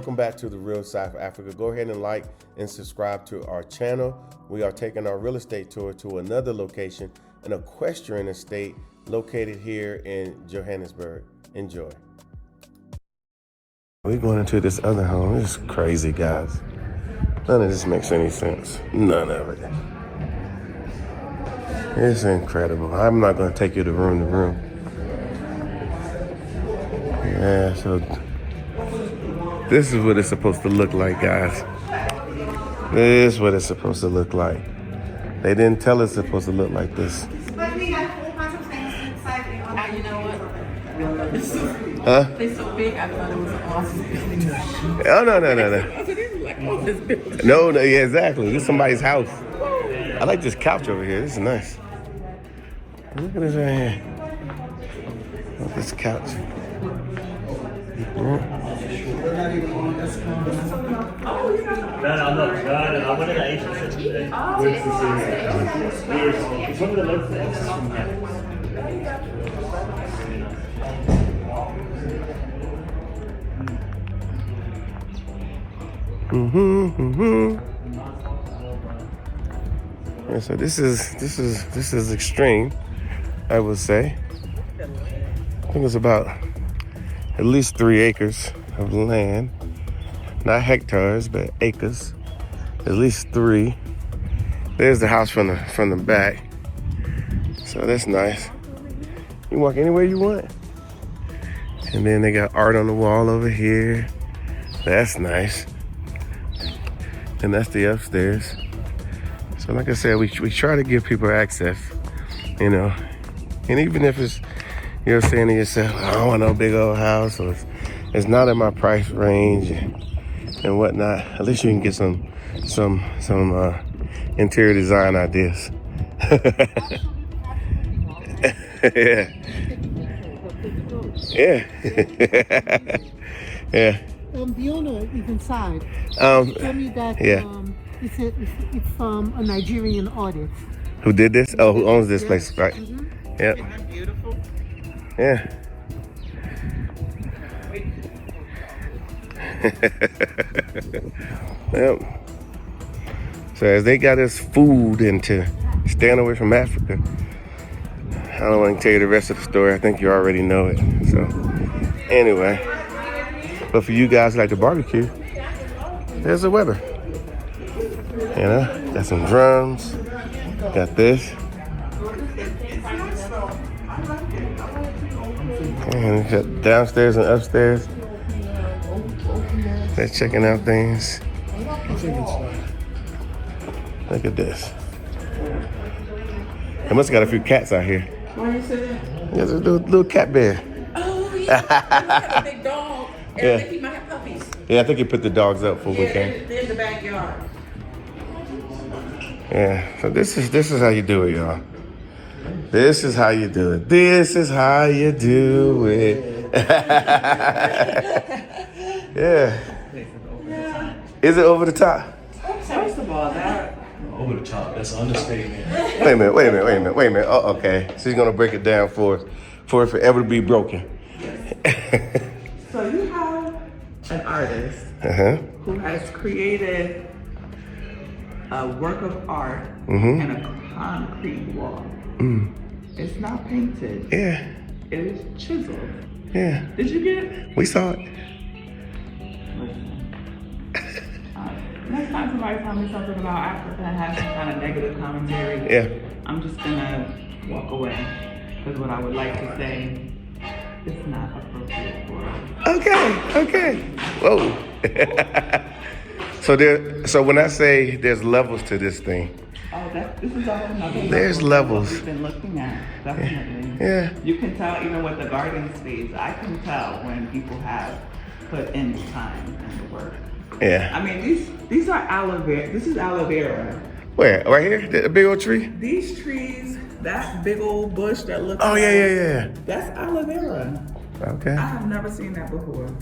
Welcome back to the Real South Africa. Go ahead and like and subscribe to our channel. We are taking our real estate tour to another location, an equestrian estate located here in Johannesburg. Enjoy. We're going into this other home. This is crazy, guys. None of this makes any sense. None of it. It's incredible. I'm not going to take you to room. Yeah, so this is what it's supposed to look like, guys. This is what it's supposed to look like. They didn't tell us it's supposed to look like this. But we have all kinds of things inside. You know what? It's so, Huh? they're so big, I thought it was an office. Oh, no. I said, this is like office building. No, yeah, exactly. This is somebody's house. I like this couch over here. This is nice. Look at this right here. Look at this couch. No, I wanted to Asian today. It's one of the local Yeah, so this is extreme, I would say. I think it's about at least 3 acres of land. Not hectares, but acres. At least 3. There's the house from the back. So that's nice. You can walk anywhere you want. And then they got art on the wall over here. That's nice. And that's the upstairs. So like I said, we try to give people access, you know. And even if it's, you're saying to yourself, I don't want no big old house, or it's not in my price range and whatnot, at least you can get some interior design ideas. Yeah. Yeah. The owner is inside. Um, Tell me that yeah. it's a Nigerian artist. Who did this? Oh, who owns this place, right? Mm-hmm. Yep. Isn't that beautiful? Yeah. Yep. So as they got us food into staying away from Africa, I don't want to tell you the rest of the story. I think you already know it. So anyway, but for you guys who like to barbecue, there's the weather. You know, got some drums, got this. And we got downstairs and upstairs. They're checking out things. Look at this. They must have got a few cats out here. Why you say that? There's a little cat bed. Oh, yeah. I have a big dog. And Yeah. I think he might have puppies. Yeah, I think he put the dogs up for Yeah, weekend. they're in the backyard. Yeah, so this is how you do it, y'all. This is how you do it. This is how you do it. Yeah. Is it over the top? First of all, that. over the top. That's an understatement. Wait a minute. Oh, okay. She's gonna break it down for it forever to be broken. So you have an artist Uh-huh. who has created a work of art Mm-hmm. in a concrete wall. It's not painted. Yeah. It is chiseled. Yeah. Did you get it? We saw it. Listen. Next time somebody tells me something about Africa and has some kind of negative commentary, Yeah. I'm just gonna walk away. Because what I would like to say is not appropriate for us. Okay. Whoa. So when I say there's levels to this thing, Oh, this is all another There's level levels. We've been looking at, definitely. yeah. You can tell even with the garden space, I can tell when people have put in the time and the work. Yeah. I mean, these are aloe vera. This is aloe vera. Where? Right here? The big old tree? These trees, that big old bush that looks Oh, like, yeah. that's aloe vera. Okay. I have never seen that before.